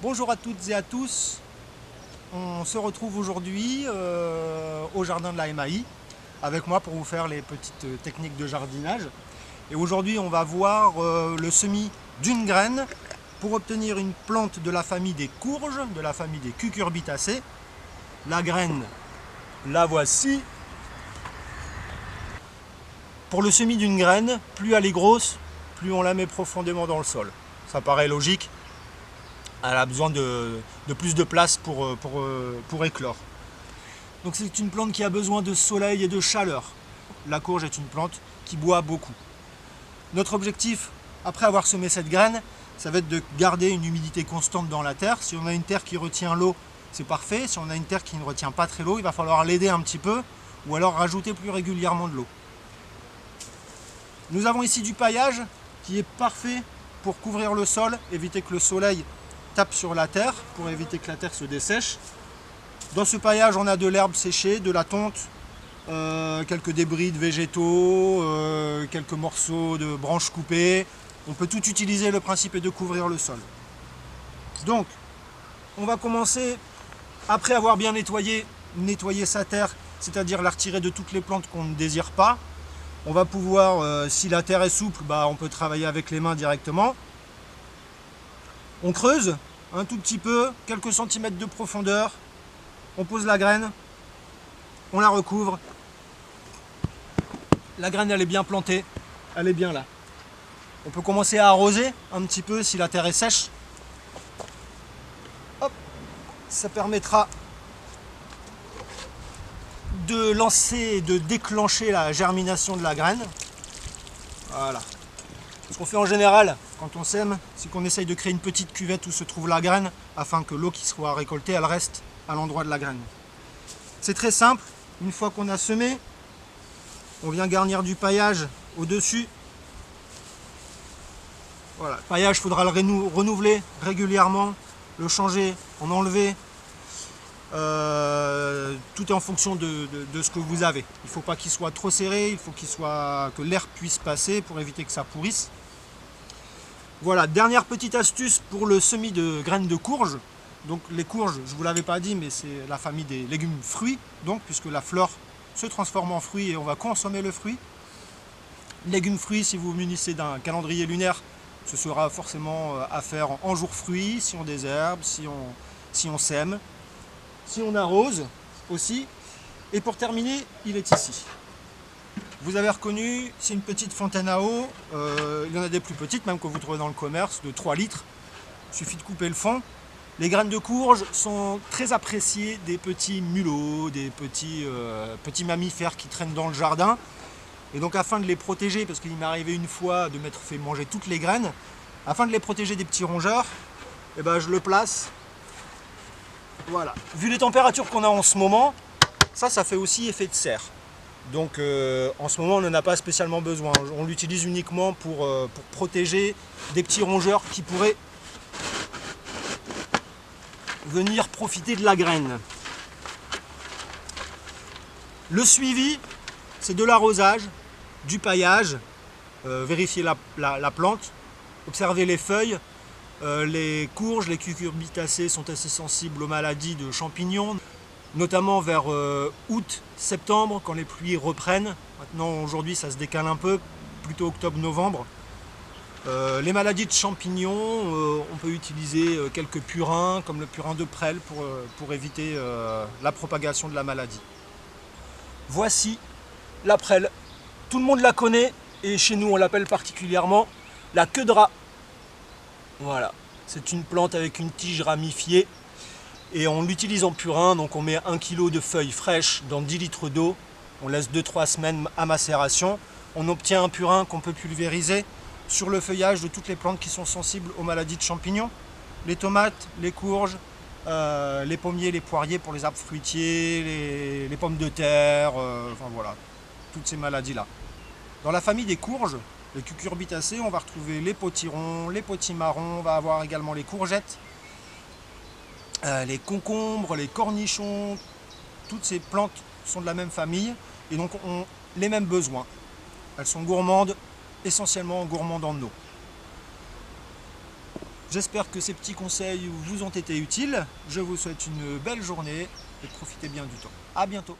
Bonjour à toutes et à tous, on se retrouve aujourd'hui au jardin de la MAI avec moi pour vous faire les petites techniques de jardinage. Et aujourd'hui on va voir le semis d'une graine pour obtenir une plante de la famille des courges, de la famille des cucurbitacées. La graine, la voici. Pour le semis d'une graine, plus elle est grosse, plus on la met profondément dans le sol. Ça paraît logique. Elle a besoin de plus de place pour éclore. Donc c'est une plante qui a besoin de soleil et de chaleur. La courge est une plante qui boit beaucoup. Notre objectif, après avoir semé cette graine, ça va être de garder une humidité constante dans la terre. Si on a une terre qui retient l'eau, c'est parfait. Si on a une terre qui ne retient pas très l'eau, il va falloir l'aider un petit peu ou alors rajouter plus régulièrement de l'eau. Nous avons ici du paillage qui est parfait pour couvrir le sol, éviter que le soleil tape sur la terre, pour éviter que la terre se dessèche. Dans ce paillage, on a de l'herbe séchée, de la tonte, quelques débris de végétaux, quelques morceaux de branches coupées. On peut tout utiliser, le principe est de couvrir le sol. Donc, on va commencer, après avoir bien nettoyé sa terre, c'est-à-dire la retirer de toutes les plantes qu'on ne désire pas. On va pouvoir, si la terre est souple, on peut travailler avec les mains directement. On creuse un tout petit peu, quelques centimètres de profondeur. On pose la graine, on la recouvre. La graine, elle est bien plantée, elle est bien là. On peut commencer à arroser un petit peu si la terre est sèche. Hop, ça permettra de lancer, de déclencher la germination de la graine. Voilà. Ce qu'on fait en général quand on sème, c'est qu'on essaye de créer une petite cuvette où se trouve la graine afin que l'eau qui soit récoltée, elle reste à l'endroit de la graine. C'est très simple. Une fois qu'on a semé, on vient garnir du paillage au-dessus. Voilà. Le paillage, il faudra le renouveler régulièrement, le changer, en enlever. Tout est en fonction de ce que vous avez. Il ne faut pas qu'il soit trop serré, il faut que l'air puisse passer pour éviter que ça pourrisse. Voilà, dernière petite astuce pour le semis de graines de courge. Donc les courges, je ne vous l'avais pas dit, mais c'est la famille des légumes fruits, donc puisque la fleur se transforme en fruit et on va consommer le fruit. Légumes fruits, si vous vous munissez d'un calendrier lunaire, ce sera forcément à faire en jour fruits, si on désherbe, si on sème. Si on arrose aussi. Et pour terminer, il est ici. Vous avez reconnu, c'est une petite fontaine à eau. Il y en a des plus petites, même que vous trouvez dans le commerce, de 3 litres. Il suffit de couper le fond. Les graines de courge sont très appréciées des petits mulots, des petits mammifères qui traînent dans le jardin. Et donc afin de les protéger, parce qu'il m'est arrivé une fois de m'être fait manger toutes les graines, afin de les protéger des petits rongeurs, je le place. Voilà. Vu les températures qu'on a en ce moment, ça fait aussi effet de serre. Donc en ce moment on n'en a pas spécialement besoin. On l'utilise uniquement pour protéger des petits rongeurs qui pourraient venir profiter de la graine. Le suivi, c'est de l'arrosage, du paillage, vérifier la plante, observer les feuilles. Les courges, les cucurbitacées sont assez sensibles aux maladies de champignons, notamment vers août, septembre, quand les pluies reprennent. Maintenant, aujourd'hui, ça se décale un peu, plutôt octobre-novembre. Les maladies de champignons, on peut utiliser quelques purins, comme le purin de prêle, pour éviter la propagation de la maladie. Voici la prêle. Tout le monde la connaît, et chez nous, on l'appelle particulièrement la queue de rat. Voilà, c'est une plante avec une tige ramifiée et on l'utilise en purin, donc on met 1 kg de feuilles fraîches dans 10 litres d'eau, on laisse 2-3 semaines à macération, on obtient un purin qu'on peut pulvériser sur le feuillage de toutes les plantes qui sont sensibles aux maladies de champignons, les tomates, les courges, les pommiers, les poiriers pour les arbres fruitiers, les pommes de terre, enfin voilà, toutes ces maladies-là. Dans la famille des courges, les cucurbitacées, on va retrouver les potirons, les potimarrons, on va avoir également les courgettes, les concombres, les cornichons. Toutes ces plantes sont de la même famille et donc ont les mêmes besoins. Elles sont gourmandes, essentiellement gourmandes en eau. J'espère que ces petits conseils vous ont été utiles. Je vous souhaite une belle journée et profitez bien du temps. À bientôt.